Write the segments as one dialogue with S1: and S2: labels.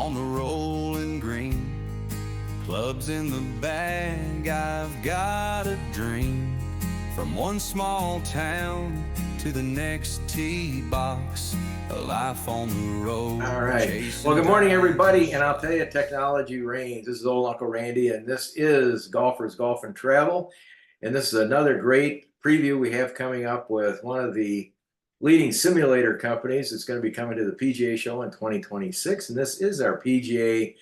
S1: on the rolling green. Clubs in the bag, I've got a dream. From one small town to the next tee box, a life on the road.
S2: All right. Well, good morning, everybody. And I'll tell you, technology reigns. This is old Uncle Randy, and this is Golfers, Golf, and Travel. And this is another great preview we have coming up with one of the leading simulator companies that's going to be coming to the PGA Show in 2026. And this is our PGA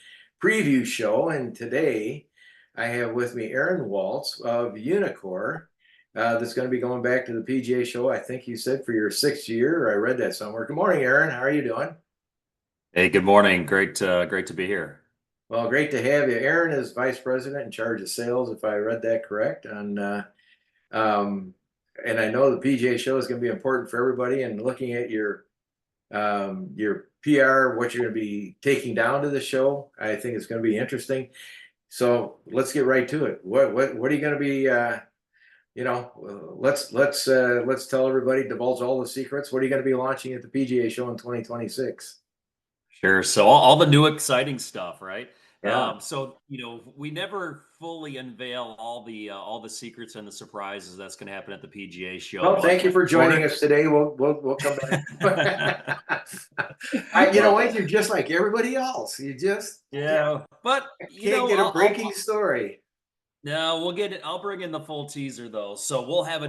S2: preview show. And today I have with me Aaron Waltz of Uneekor. That's going to be going back to the PGA Show, I think you said, for your 6th year. I read that somewhere. Good morning, Aaron. How are you doing?
S3: Hey, good morning. Great to be here.
S2: Well, great to have you. Aaron is vice president in charge of sales, if I read that correct. And I know the PGA Show is going to be important for everybody. And looking at your PR, what you're going to be taking down to the show, I think it's going to be interesting. So let's get right to it. What are you going to be? Let's tell everybody, divulge all the secrets. What are you going to be launching at the PGA Show in 2026?
S3: Sure. So all the new exciting stuff, right?
S2: Yeah.
S3: We never fully unveil all the secrets and the surprises that's going to happen at the PGA Show.
S2: Well, thank you for joining us today. We'll come back. You're just like everybody else. You just
S3: but
S2: can't get a breaking story.
S3: No, we'll get it. I'll bring in the full teaser though. So we'll have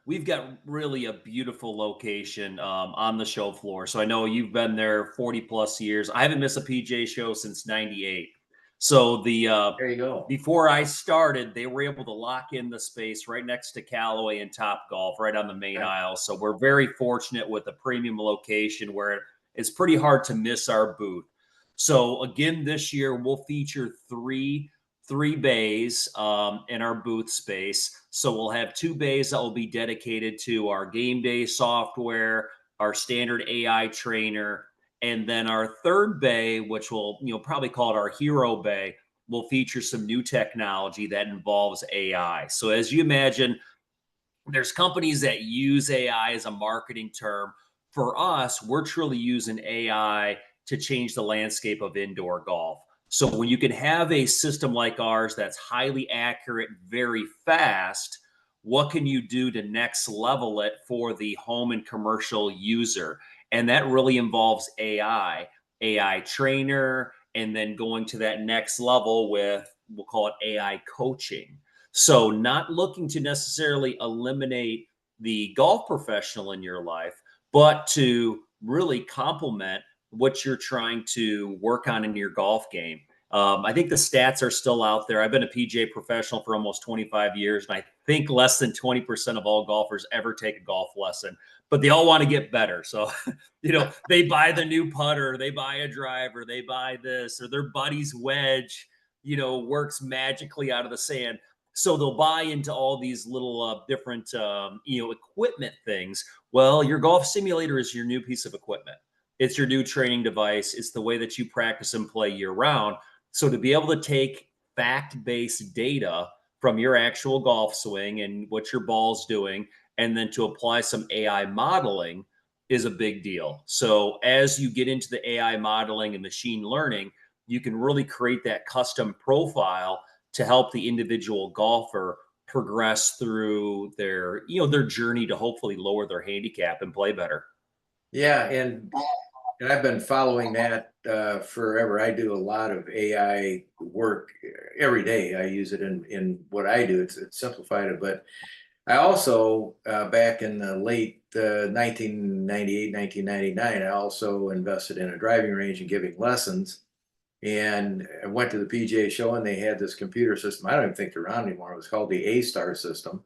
S3: we've got really a beautiful location on the show floor. So I know you've been there 40 plus years. I haven't missed a PGA Show since 98. So
S2: there you go.
S3: Before I started, they were able to lock in the space right next to Callaway and Top Golf, right on the main aisle. So we're very fortunate with a premium location where it's pretty hard to miss our booth. So again, this year we'll feature three bays in our booth space. So we'll have 2 bays that will be dedicated to our game day software, our standard AI trainer, and then our 3rd bay, which we'll probably call it our hero bay, will feature some new technology that involves AI. So as you imagine, there's companies that use AI as a marketing term. For us, we're truly using AI to change the landscape of indoor golf. So when you can have a system like ours that's highly accurate, very fast, what can you do to next level it for the home and commercial user? And that really involves AI trainer, and then going to that next level with, we'll call it AI coaching. So not looking to necessarily eliminate the golf professional in your life, but to really complement what you're trying to work on in your golf game. I think the stats are still out there. I've been a PGA professional for almost 25 years, and I think less than 20% of all golfers ever take a golf lesson, but they all want to get better. So, they buy the new putter, they buy a driver, they buy this, or their buddy's wedge, works magically out of the sand. So they'll buy into all these little different, equipment things. Well, your golf simulator is your new piece of equipment. It's your new training device. It's the way that you practice and play year round. So to be able to take fact-based data from your actual golf swing and what your ball's doing, and then to apply some AI modeling is a big deal. So as you get into the AI modeling and machine learning, you can really create that custom profile to help the individual golfer progress through their journey to hopefully lower their handicap and play better.
S2: Yeah, and I've been following that forever. I do a lot of AI work every day. I use it in what I do. It's simplified it, but I also back in the late 1998, 1999, I also invested in a driving range and giving lessons. And I went to the PGA Show, and they had this computer system. I don't even think they're around anymore. It was called the A-Star system.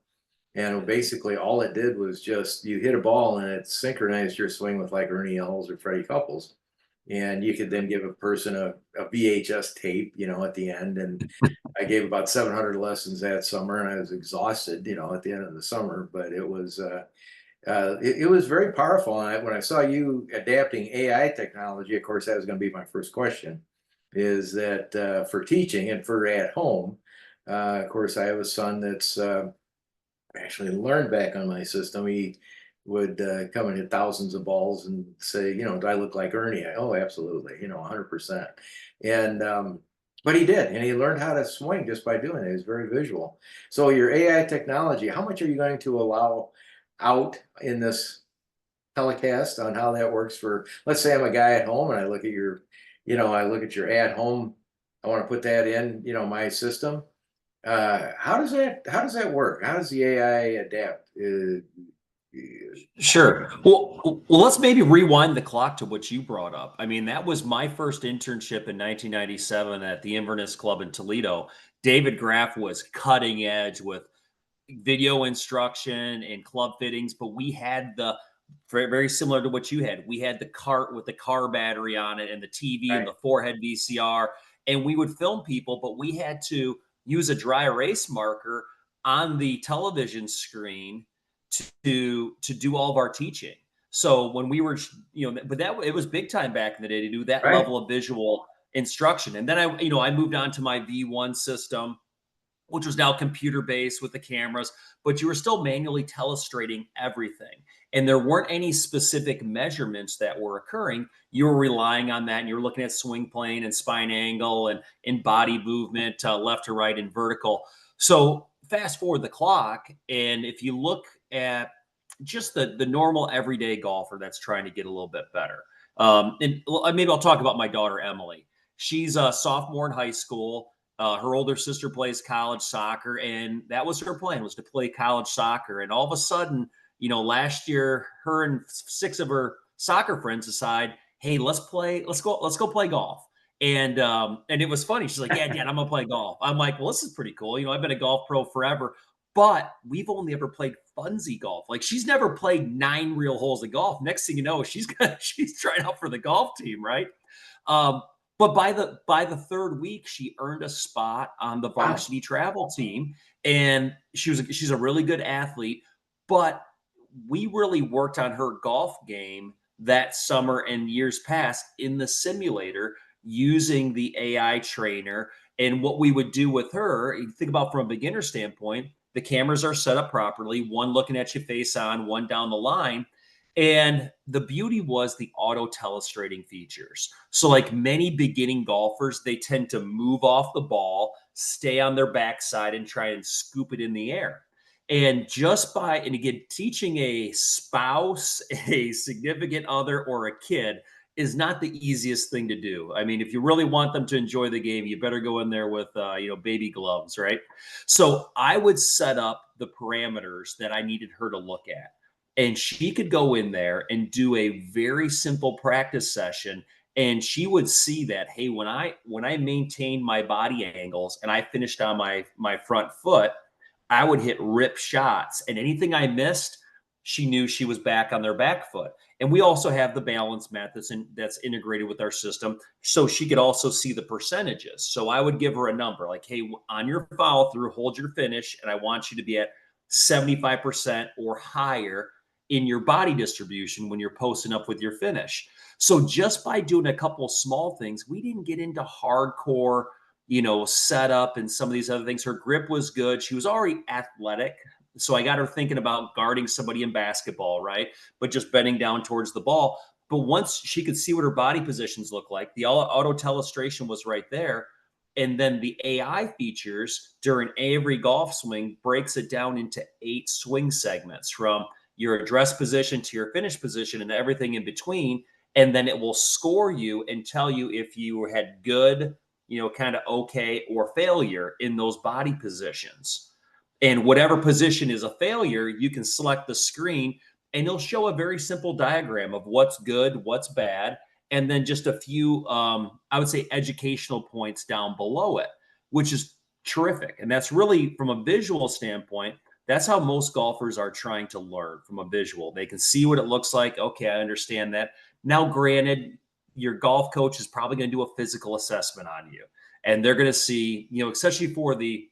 S2: And basically all it did was just, you hit a ball and it synchronized your swing with like Ernie Els or Freddie Couples. And you could then give a person a VHS tape, at the end. And I gave about 700 lessons that summer, and I was exhausted, at the end of the summer. But it was very powerful. And when I saw you adapting AI technology, of course, that was going to be my first question, is that for teaching and for at home, of course, I have a son that's actually learned back on my system. He would come and hit thousands of balls and say, do I look like Ernie? Oh, absolutely, 100%. And but he did, and he learned how to swing just by doing it. He was very visual. So your AI technology, how much are you going to allow out in this telecast on how that works for, let's say I'm a guy at home and I look at your, I look at your at home, I want to put that in, my system. How does that work? How does the AI adapt?
S3: Sure. Well, let's maybe rewind the clock to what you brought up. I mean, that was my first internship in 1997 at the Inverness Club in Toledo. David Graff was cutting edge with video instruction and club fittings, but we had the very similar to what you had. We had the cart with the car battery on it and the TV and
S2: Right.
S3: the forehead VCR, and we would film people, but we had to use a dry erase marker on the television screen to do all of our teaching. So when we were, but that it was big time back in the day to do that
S2: Right.
S3: level of visual instruction. And then I moved on to my V1 system, which was now computer based with the cameras, but you were still manually telestrating everything. And there weren't any specific measurements that were occurring. You were relying on that, and you were looking at swing plane and spine angle and body movement, left to right and vertical. So fast forward the clock, and if you look at just the normal everyday golfer that's trying to get a little bit better, and maybe I'll talk about my daughter Emily. She's a sophomore in high school. Her older sister plays college soccer, and that was her plan, was to play college soccer. And all of a sudden, last year, her and 6 of her soccer friends decide, hey, let's go play golf. And it was funny. She's like, yeah, Dad, I'm gonna play golf. I'm like, well, this is pretty cool. I've been a golf pro forever, but we've only ever played funsy golf. Like, she's never played 9 real holes of golf. Next thing you know, she's trying out for the golf team, right? Um, but by the third week, she earned a spot on the
S2: Wow.
S3: varsity travel team, and she's a really good athlete. But we really worked on her golf game that summer and years past in the simulator using the AI trainer. And what we would do with her, you think about from a beginner standpoint, the cameras are set up properly, one looking at you face on, one down the line. And the beauty was the auto telestrating features. So, like many beginning golfers, they tend to move off the ball, stay on their backside, and try and scoop it in the air. And and again, teaching a spouse, a significant other, or a kid is not the easiest thing to do. I mean, if you really want them to enjoy the game, you better go in there with, baby gloves, right? So I would set up the parameters that I needed her to look at, and she could go in there and do a very simple practice session, and she would see that, hey, when I maintained my body angles and I finished on my front foot, I would hit rip shots, and anything I missed, she knew she was back on their back foot. And we also have the balance mat that's integrated with our system, so she could also see the percentages. So I would give her a number like, hey, on your follow through, hold your finish, and I want you to be at 75% or higher in your body distribution when you're posting up with your finish. So just by doing a couple small things, we didn't get into hardcore, setup and some of these other things. Her grip was good. She was already athletic. So I got her thinking about guarding somebody in basketball, right? But just bending down towards the ball. But once she could see what her body positions look like, the auto telestration was right there. And then the AI features during every golf swing breaks it down into 8 swing segments, from your address position to your finish position and everything in between. And then it will score you and tell you if you had good, kind of okay, or failure in those body positions. And whatever position is a failure, you can select the screen and it'll show a very simple diagram of what's good, what's bad, and then just a few, I would say, educational points down below it, which is terrific. And that's really, from a visual standpoint, that's how most golfers are trying to learn, from a visual. They can see what it looks like. Okay, I understand that. Now, granted, your golf coach is probably going to do a physical assessment on you, and they're going to see, especially for the,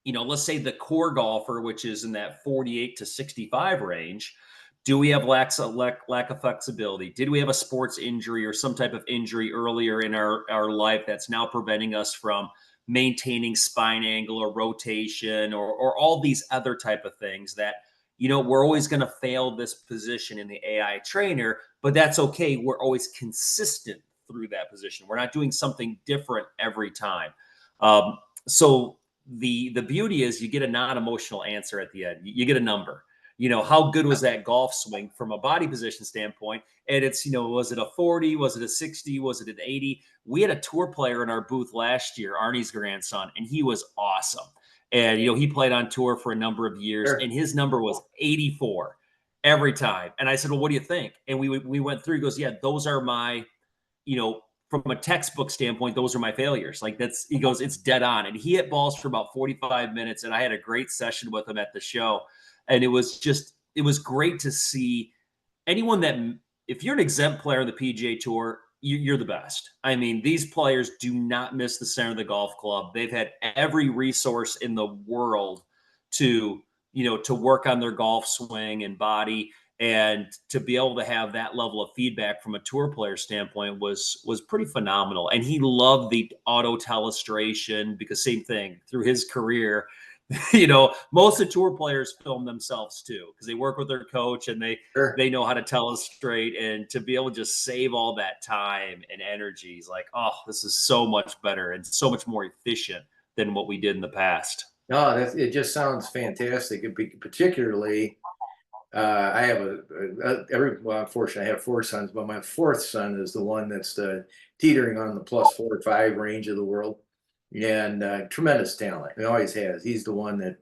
S3: let's say the core golfer, which is in that 48 to 65 range. Do we have lack of flexibility? Did we have a sports injury or some type of injury earlier in our life that's now preventing us from maintaining spine angle or rotation or all these other type of things that we're always going to fail this position in the AI trainer, but that's okay. We're always consistent through that position. We're not doing something different every time. So the beauty is you get a non-emotional answer at the end. You get a number. How good was that golf swing from a body position standpoint? And it's, was it a 40? Was it a 60? Was it an 80? We had a tour player in our booth last year, Arnie's grandson, and he was awesome. And, he played on tour for a number of years,
S2: Sure.
S3: and his number was 84 every time. And I said, well, what do you think? And we went through, he goes, yeah, those are my, from a textbook standpoint, those are my failures. Like he goes, it's dead on. And he hit balls for about 45 minutes. And I had a great session with him at the show. And it was great to see anyone that, if you're an exempt player on the PGA Tour, you're the best. I mean, these players do not miss the center of the golf club. They've had every resource in the world to work on their golf swing and body, and to be able to have that level of feedback from a tour player standpoint was pretty phenomenal. And he loved the auto telestration, because same thing through his career. Most of the tour players film themselves too, because they work with their coach and they know how to tell us straight. And to be able to just save all that time and energy is like, oh, this is so much better and so much more efficient than what we did in the past.
S2: No, it just sounds fantastic. Particularly, I have unfortunately, I have 4 sons, but my 4th son is the one that's teetering on the +4 or 5 range of the world. And tremendous talent. He always has. He's the one that,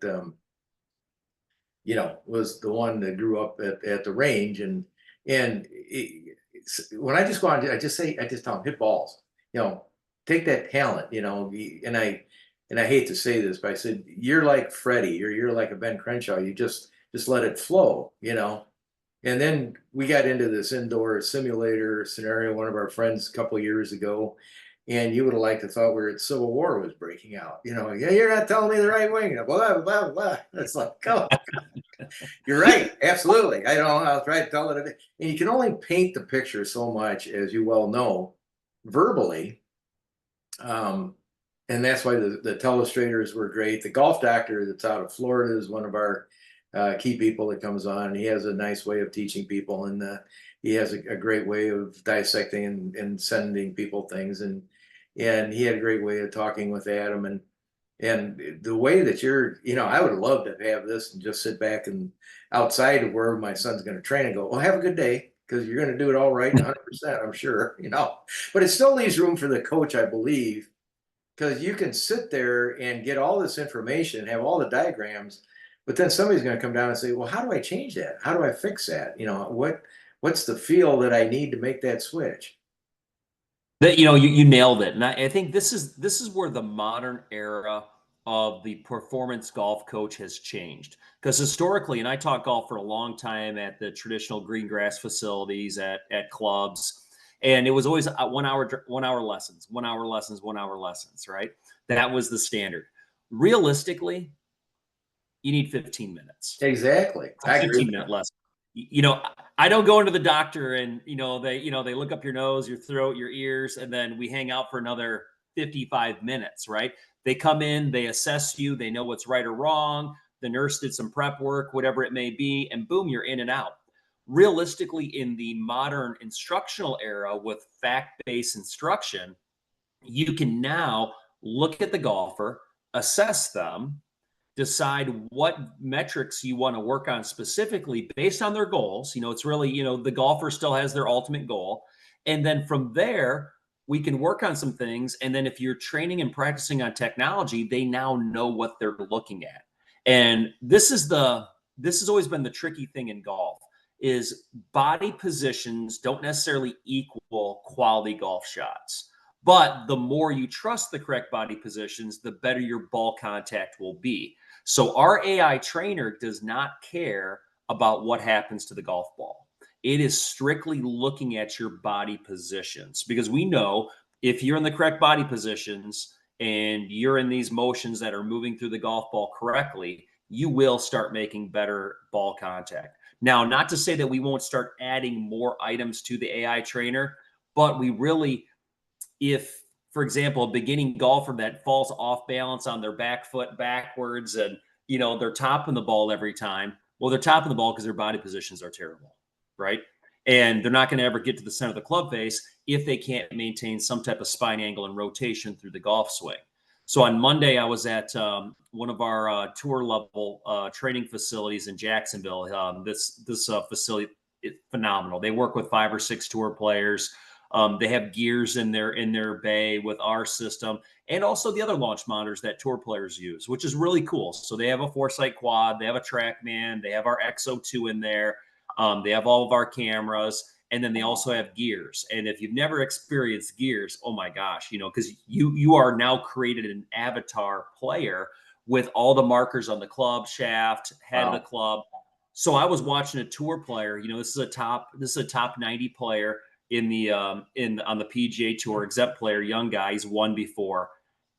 S2: was the one that grew up at the range. And when I just go on, I just tell him, hit balls, take that talent, and I hate to say this, but I said, you're like Freddie, or you're like a Ben Crenshaw. You just let it flow, And then we got into this indoor simulator scenario, one of our friends a couple of years ago. And you would have liked to thought we were at Civil War was breaking out. Yeah, you're not telling me the right wing. Blah, blah, blah. It's like, oh, you're right. Absolutely. I don't know. I'll try to tell it. And you can only paint the picture so much, as you well know, verbally. And that's why the telestrators were great. The golf doctor that's out of Florida is one of our key people that comes on. And he has a nice way of teaching people. And he has a great way of dissecting and sending people things. And he had a great way of talking with Adam, and the way that you're, I would love to have this and just sit back and outside of where my son's going to train and go, well, have a good day, because you're going to do it all right, 100%, I'm sure, but it still leaves room for the coach, I believe, because you can sit there and get all this information, have all the diagrams, but then somebody's going to come down and say, well, how do I change that? How do I fix that? What's the feel that I need to make that switch?
S3: That you nailed it. And I think this is where the modern era of the performance golf coach has changed. Because historically, and I taught golf for a long time at the traditional green grass facilities at clubs, and it was always 1 hour lessons, 1 hour lessons, 1 hour lessons, right? That was the standard. Realistically, you need 15 minutes.
S2: Exactly.
S3: 15-minute lesson. I don't go into the doctor and, they look up your nose, your throat, your ears, and then we hang out for another 55 minutes, right? They come in, they assess you, they know what's right or wrong. The nurse did some prep work, whatever it may be, and boom, you're in and out. Realistically, in the modern instructional era with fact-based instruction, you can now look at the golfer, assess them, decide what metrics you want to work on specifically based on their goals. It's really, the golfer still has their ultimate goal. And then from there, we can work on some things. And then if you're training and practicing on technology, they now know what they're looking at. And this has always been the tricky thing in golf, is body positions don't necessarily equal quality golf shots. But the more you trust the correct body positions, the better your ball contact will be. So our AI trainer does not care about what happens to the golf ball. It is strictly looking at your body positions, because we know if you're in the correct body positions and you're in these motions that are moving through the golf ball correctly, you will start making better ball contact. Now, not to say that we won't start adding more items to the AI trainer, but we really, if, for example, a beginning golfer that falls off balance on their back foot backwards and, they're topping the ball every time, Well, they're topping the ball because their body positions are terrible, right? And they're not going to ever get to the center of the club face if they can't maintain some type of spine angle and rotation through the golf swing. So on Monday, I was at one of our tour level training facilities in Jacksonville. This facility is phenomenal. They work with 5 or 6 tour players. They have gears in their bay with our system, and also the other launch monitors that tour players use, which is really cool. So they have a Foresight quad, they have a TrackMan, they have our XO2 in there, they have all of our cameras, and then they also have gears. And if you've never experienced gears, oh my gosh, because you are now created an avatar player with all the markers on the club shaft, head of the club. So I was watching a tour player. This is a top 90 player on the PGA Tour, exempt player, young guy. He's won before,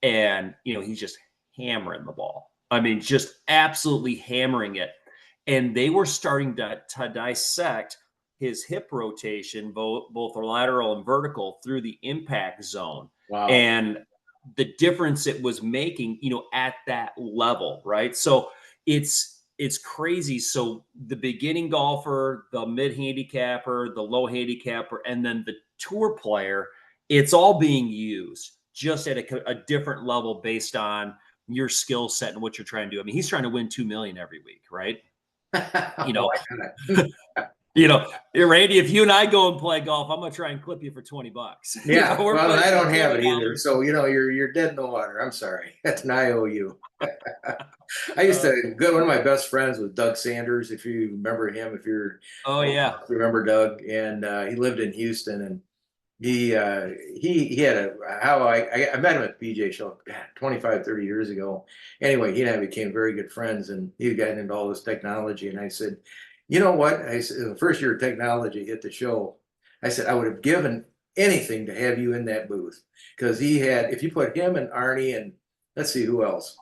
S3: and he's just hammering the ball. I mean, just absolutely hammering it. And they were starting to dissect his hip rotation, both lateral and vertical, through the impact zone.
S2: Wow.
S3: And the difference it was making, at that level, right? So it's crazy. So the beginning golfer, the mid handicapper, the low handicapper, and then the tour player, it's all being used just at a different level based on your skill set and what you're trying to do. I mean, he's trying to win 2 million every week, right? Randy, if you and I go and play golf, I'm gonna try and clip you for $20.
S2: Yeah, well, I don't have it either, so you're dead in the water. I'm sorry, that's an IOU. I used to go. One of my best friends was Doug Sanders. If you remember him, if you remember Doug, and he lived in Houston, and he had I met him at the PGA Show 25, 30 years ago. Anyway, he and I became very good friends, and he got into all this technology, and I said, you know what? I said, the first year of technology hit the show, I said, I would have given anything to have you in that booth, because if you put him and Arnie and let's see who else,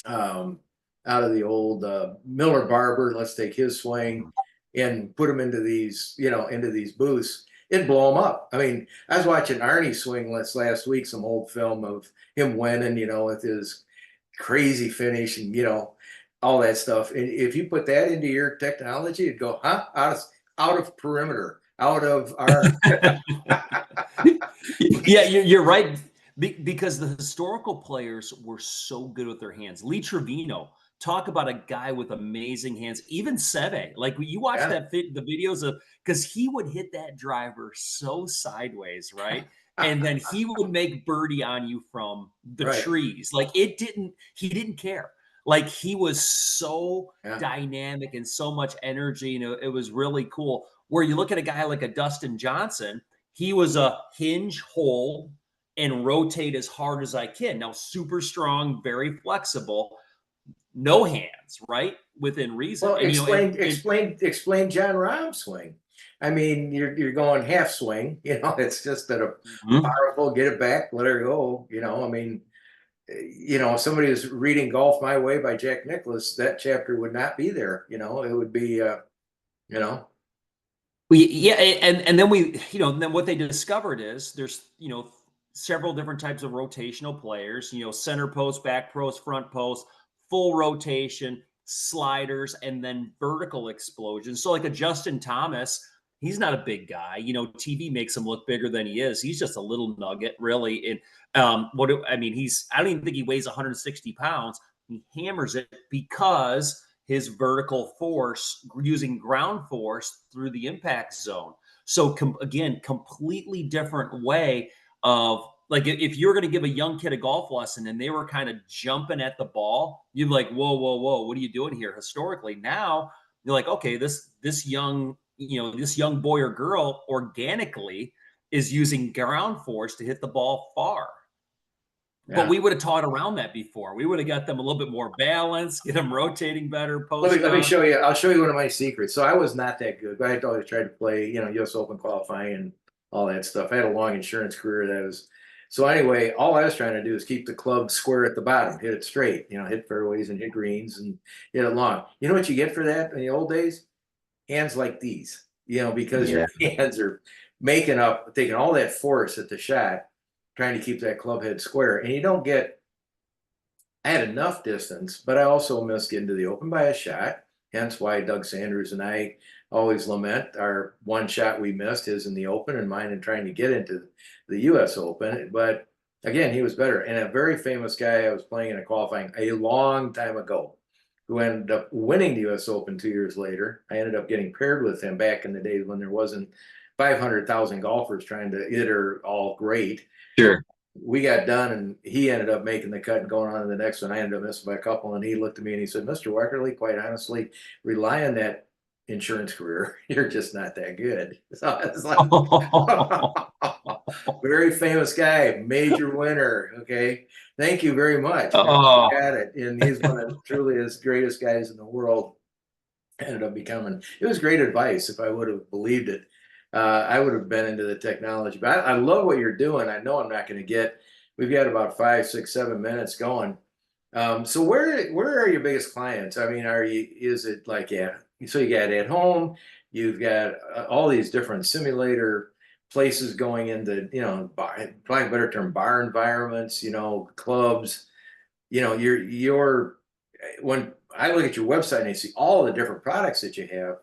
S2: out of the old Miller Barber, let's take his swing and put him into these, into these booths, it'd blow him up. I mean, I was watching Arnie swing last week, some old film of him winning, with his crazy finish and, all that stuff. And if you put that into your technology, it'd go, out of perimeter, out of our.
S3: Yeah, you're right. Because the historical players were so good with their hands. Lee Trevino, talk about a guy with amazing hands. Even Seve, like you watch the videos of, because he would hit that driver so sideways, right? And then he would make birdie on you from the trees. Like he didn't care. Like he was so dynamic and so much energy. It was really cool. Where you look at a guy like a Dustin Johnson, he was a hinge, hold, and rotate as hard as I can. Now, super strong, very flexible, no hands, right? Within reason.
S2: Well, explain John Rahm's swing. I mean, you're going half swing. It's just that a powerful, get it back, let her go. I mean. If somebody was reading Golf My Way by Jack Nicklaus, that chapter would not be there. It would be, and
S3: then then what they discovered is there's, several different types of rotational players, center post, back post, front post, full rotation, sliders, and then vertical explosion. So like a Justin Thomas, he's not a big guy. TV makes him look bigger than he is. He's just a little nugget, really. And I don't even think he weighs 160 pounds. He hammers it because his vertical force, using ground force through the impact zone. So again, completely different way of, like, if you're going to give a young kid a golf lesson and they were kind of jumping at the ball, you'd be like, whoa, what are you doing here? Historically, now you're like, okay, this young boy or girl organically is using ground force to hit the ball far. But we would have taught around that before. We would have got them a little bit more balance, get them rotating better.
S2: Let me show you. I'll show you one of my secrets. So I was not that good, but I always tried to play, U.S. Open qualifying and all that stuff. I had a long insurance career. So anyway, all I was trying to do is keep the club square at the bottom, hit it straight, hit fairways and hit greens and hit it long. You know what you get for that in the old days? Hands like these, because your hands are taking all that force at the shot, trying to keep that club head square. And I had enough distance, but I also missed getting to the Open by a shot. hence why Doug Sanders and I always lament our one shot we missed, his in the Open and mine in trying to get into the US Open. But again, he was better. And a very famous guy I was playing in a qualifying a long time ago, who ended up winning the US Open 2 years later. I ended up getting paired with him back in the days when there wasn't 500,000 golfers trying to hit her all great.
S3: Sure.
S2: We got done and he ended up making the cut and going on to the next one. I ended up missing by a couple, and he looked at me and he said, "Mr. Weckerly, quite honestly, rely on that insurance career. You're just not that good." So it's like, very famous guy, major winner. Okay. Thank you very much.
S3: Oh.
S2: Got it. And he's one of truly as greatest guys in the world. Ended up becoming, it was great advice. If I would have believed it, I would have been into the technology. But I love what you're doing. I know I'm not going to get, we've got about 5, 6, 7 minutes going. So where are your biggest clients? I mean, is it like, so you got at home, you've got all these different simulator places going into, probably a better term, bar environments, clubs, when I look at your website and I see all the different products that you have,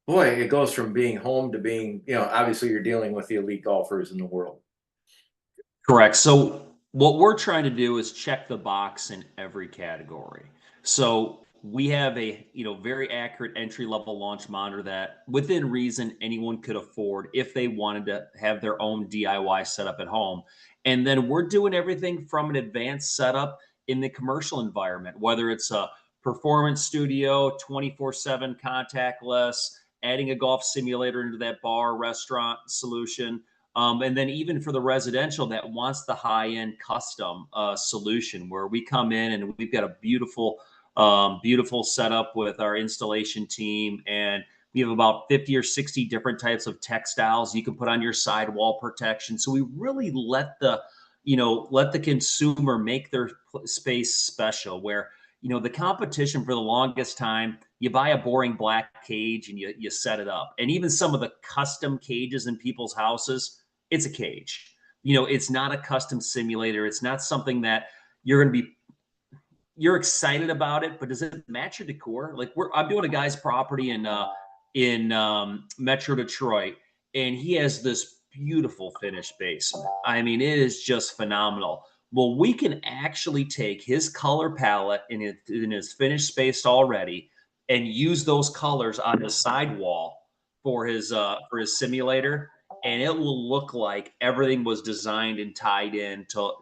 S2: boy, it goes from being home to being, obviously you're dealing with the elite golfers in the world.
S3: Correct. So what we're trying to do is check the box in every category. So we have a very accurate entry level launch monitor that within reason anyone could afford if they wanted to have their own DIY setup at home. And then we're doing everything from an advanced setup in the commercial environment, whether it's a performance studio, 24/7 contactless, adding a golf simulator into that bar restaurant solution. And then even for the residential that wants the high-end custom solution, where we come in and we've got a beautiful setup with our installation team, and we have about 50 or 60 different types of textiles you can put on your sidewall protection. So we really let the consumer make their space special, where the competition for the longest time, you buy a boring black cage and you set it up. And even some of the custom cages in people's houses, it's a cage. It's not a custom simulator. It's not something that you're excited about it, but does it match your decor? Like I'm doing a guy's property in Metro Detroit, and he has this beautiful finished basement. I mean, it is just phenomenal. Well, we can actually take his color palette in his finished space already and use those colors on the sidewall for his simulator, and it will look like everything was designed and tied in to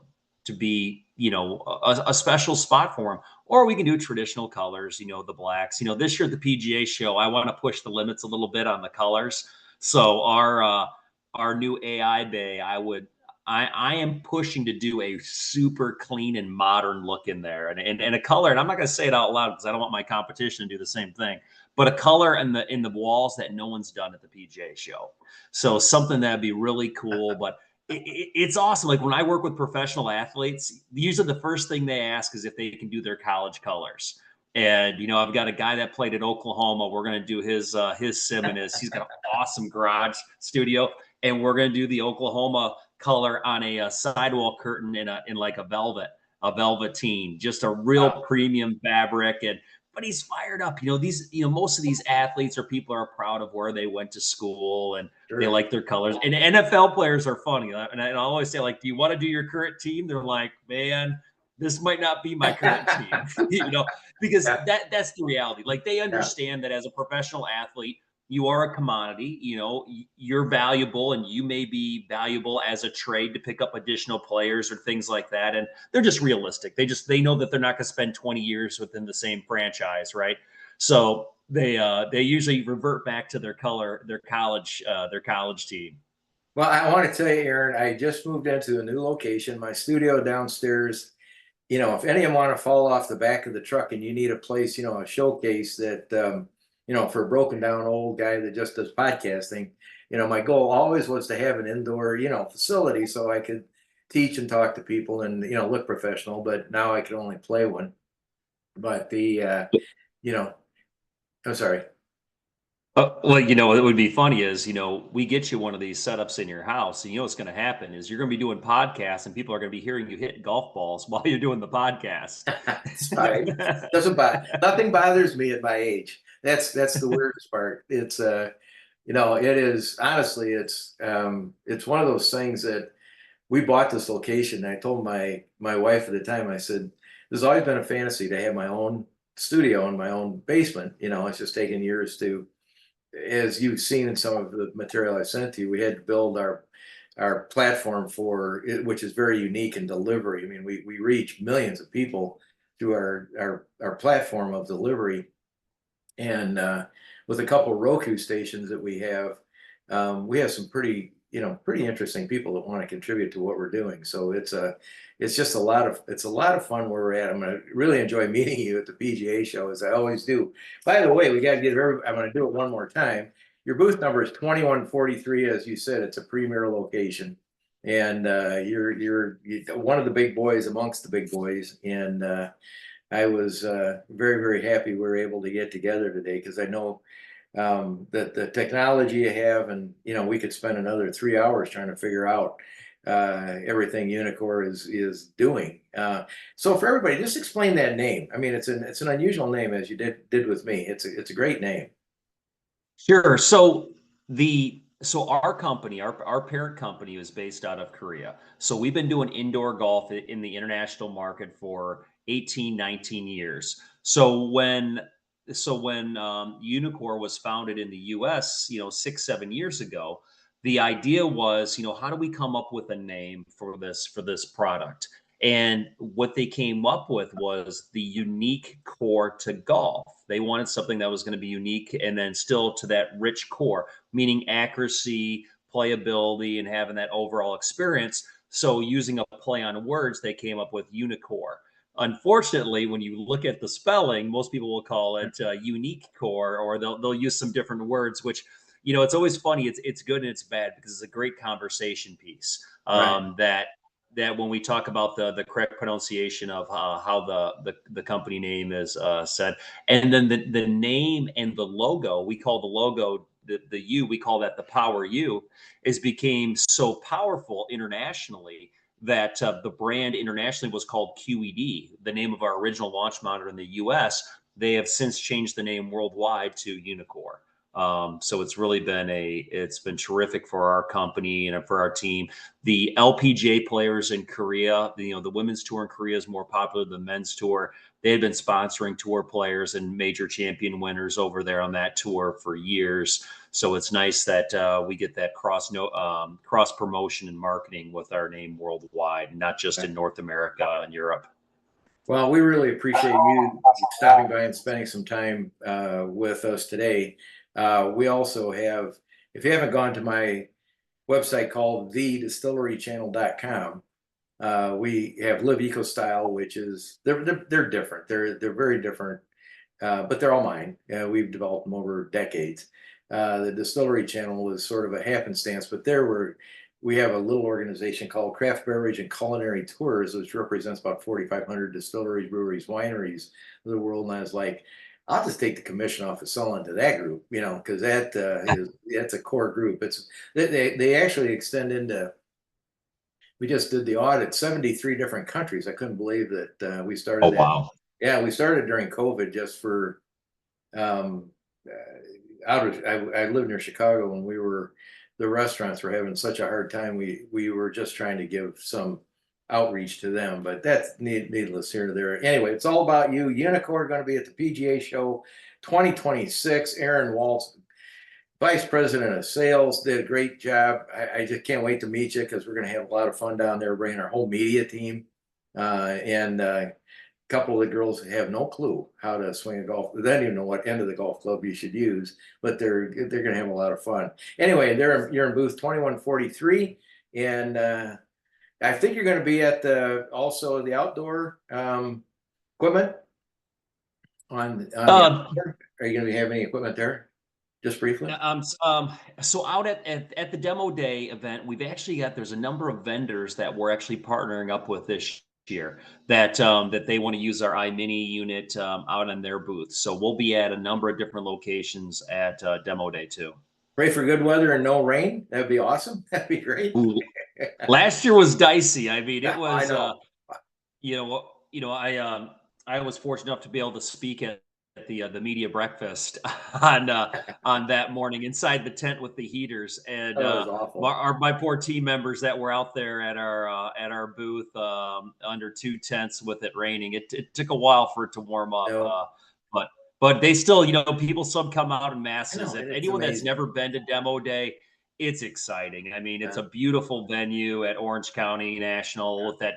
S3: be a special spot for him. Or we can do traditional colors, the blacks. This year at the PGA Show, I want to push the limits a little bit on the colors. So our new AI bay, I am pushing to do a super clean and modern look in there, and a color. And I'm not going to say it out loud because I don't want my competition to do the same thing. But a color in the walls that no one's done at the PGA Show. So something that'd be really cool. But it's awesome. Like when I work with professional athletes, usually the first thing they ask is if they can do their college colors. And I've got a guy that played at Oklahoma. We're going to do his sim in he's got an awesome garage studio, and we're going to do the Oklahoma color on a sidewall curtain in like a velveteen, just a real premium fabric. But he's fired up. Most of these athletes or people are proud of where they went to school, and they like their colors. And NFL players are funny. And I always say, like, do you want to do your current team? They're like, man, this might not be my current team, because that's the reality. Like, they understand that as a professional athlete, you are a commodity. You're valuable, and you may be valuable as a trade to pick up additional players or things like that. And they're just realistic. They know that they're not going to spend 20 years within the same franchise, right? So they usually revert back to their college team.
S2: Well, I want to tell you, Aaron, I just moved into a new location. My studio downstairs. If any of them want to fall off the back of the truck and you need a place, a showcase that. For a broken down old guy that just does podcasting, my goal always was to have an indoor, facility so I could teach and talk to people and, look professional, but now I can only play one. But I'm sorry.
S3: Well, what would be funny is, we get you one of these setups in your house, and what's going to happen is you're going to be doing podcasts, and people are going to be hearing you hit golf balls while you're doing the podcast.
S2: It's fine. Nothing bothers me at my age. That's the weirdest part. It's you know, it is honestly, it's one of those things that we bought this location. And I told my wife at the time, I said, "There's always been a fantasy to have my own studio in my own basement." You know, it's just taken years to, as you've seen in some of the material I sent to you, we had to build our platform for it, which is very unique in delivery. I mean, we reach millions of people through our platform of delivery, and with a couple of Roku stations that we have some pretty, you know, pretty interesting people that want to contribute to what we're doing. So it's just it's a lot of fun where we're at. I'm going to really enjoy meeting you at the PGA show, as I always do. By the way, we got to get I'm going to do it one more time. Your booth number is 2143. As you said, it's a premier location, and you're one of the big boys amongst the big boys. And I was very, very happy we were able to get together today, because I know that the technology you have, and you know, we could spend another 3 hours trying to figure out everything Uneekor is doing. So for everybody, just explain that name. I mean, it's an unusual name, as you did with me. It's a great name.
S3: Sure. So our company, our parent company, is based out of Korea. So we've been doing indoor golf in the international market for 18, 19 years. So when Uneekor was founded in the US, 6, 7 years ago, the idea was, how do we come up with a name for this product? And what they came up with was the unique core to golf. They wanted something that was going to be unique and then still to that rich core, meaning accuracy, playability, and having that overall experience. So using a play on words, they came up with Uneekor. Unfortunately, when you look at the spelling, most people will call it unique core, or they'll use some different words, which, it's always funny. It's good and it's bad, because it's a great conversation piece.
S2: Right.
S3: That when we talk about the correct pronunciation of how the company name is said, and then the name and the logo, we call the logo the U, we call that the Power U, is became so powerful internationally that the brand internationally was called QED, the name of our original launch monitor in the US. They have since changed the name worldwide to Uneekor. So it's been terrific for our company and for our team. The LPGA players in Korea, the women's tour in Korea is more popular than the men's tour. They had been sponsoring tour players and major champion winners over there on that tour for years. So it's nice that we get that cross promotion and marketing with our name worldwide, not just in North America and Europe.
S2: Well, we really appreciate you stopping by and spending some time with us today. We also have, if you haven't gone to my website called thedistillerychannel.com, we have Live Eco Style, which is they're different. They're very different, but they're all mine. We've developed them over decades. The Distillery Channel is sort of a happenstance, but we have a little organization called Craft Beverage and Culinary Tours, which represents about 4,500 distilleries, breweries, wineries of the world. And I was like, I'll just take the commission off of selling to that group, because that's a core group. They actually extend into. We just did the audit, 73 different countries. I couldn't believe that we started.
S3: Oh, wow.
S2: Yeah, we started during COVID just for I lived near Chicago, and the restaurants were having such a hard time. We were just trying to give some outreach to them, but that's needless here to there. Anyway, it's all about you. Uneekor going to be at the PGA Show 2026. Aaron Waltz, Vice President of Sales, did a great job. I just can't wait to meet you, because we're going to have a lot of fun down there, bringing our whole media team. And a couple of the girls have no clue how to swing a golf. They don't even know what end of the golf club you should use, but they're going to have a lot of fun. Anyway, you're in booth 2143, and I think you're going to be at also the outdoor equipment. Are you going to be having any equipment there? Just briefly.
S3: So out at the demo day event, there's a number of vendors that we're actually partnering up with this year that they want to use our iMini unit out on their booth. So we'll be at a number of different locations at demo day too.
S2: Pray for good weather and no rain. That'd be awesome. That'd be great.
S3: Last year was dicey. I mean, it was.
S2: I know.
S3: I was fortunate enough to be able to speak at the media breakfast on that morning inside the tent with the heaters, and
S2: That was awful.
S3: my poor team members that were out there at our booth under two tents with it raining. It took a while for it to warm up,
S2: No.
S3: but they still, people still come out in masses.
S2: I know,
S3: If
S2: and it's
S3: anyone that's
S2: amazing.
S3: never been to demo day, it's exciting. I mean, it's
S2: Yeah.
S3: a beautiful venue at Orange County National with that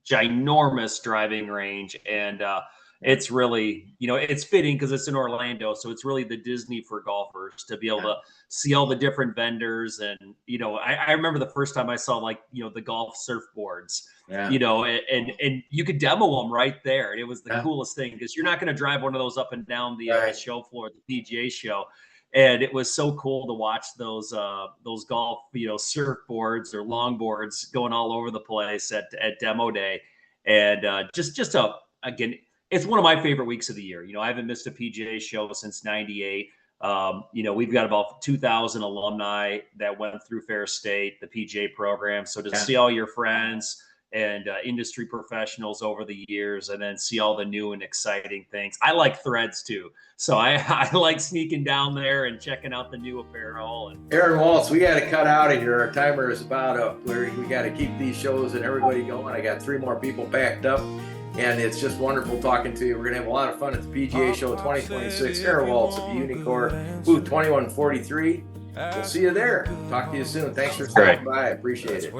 S3: ginormous driving range, and it's really, it's fitting because it's in Orlando, so it's really the Disney for golfers to be able to see all the different vendors. And I remember the first time I saw, like, the golf surfboards,
S2: Yeah.
S3: and you could demo them right there, and it was the
S2: Yeah.
S3: coolest thing because you're not going to drive one of those up and down the
S2: Right.
S3: show floor at the PGA Show. And it was so cool to watch those golf, surfboards or longboards going all over the place at demo day. And again, it's one of my favorite weeks of the year. I haven't missed a PGA Show since '98. We've got about 2,000 alumni that went through Fair State, the PGA program. So to see all your friends and industry professionals over the years, and then see all the new and exciting things. I like threads too. So I like sneaking down there and checking out the new apparel. And
S2: Aaron Waltz, we got to cut out of here. Our timer is about up. We got to keep these shows and everybody going. I got 3 more people packed up, and it's just wonderful talking to you. We're going to have a lot of fun at the PGA Show 2026. Aaron Waltz of Uneekor, booth 2143. We'll see you there. Talk to you soon. Thanks for stopping by. I appreciate it.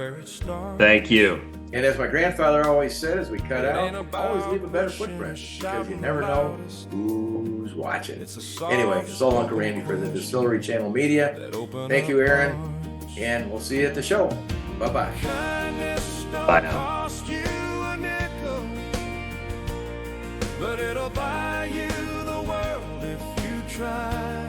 S3: thank you.
S2: And as my grandfather always said, as we cut out, always leave a better footprint, because you never know who's watching. Anyway, it's all Uncle Randy for the Distillery Channel Media. Thank you, Aaron, and we'll see you at the show. Bye-bye.
S3: Bye now.
S1: But it'll buy you the world if you try.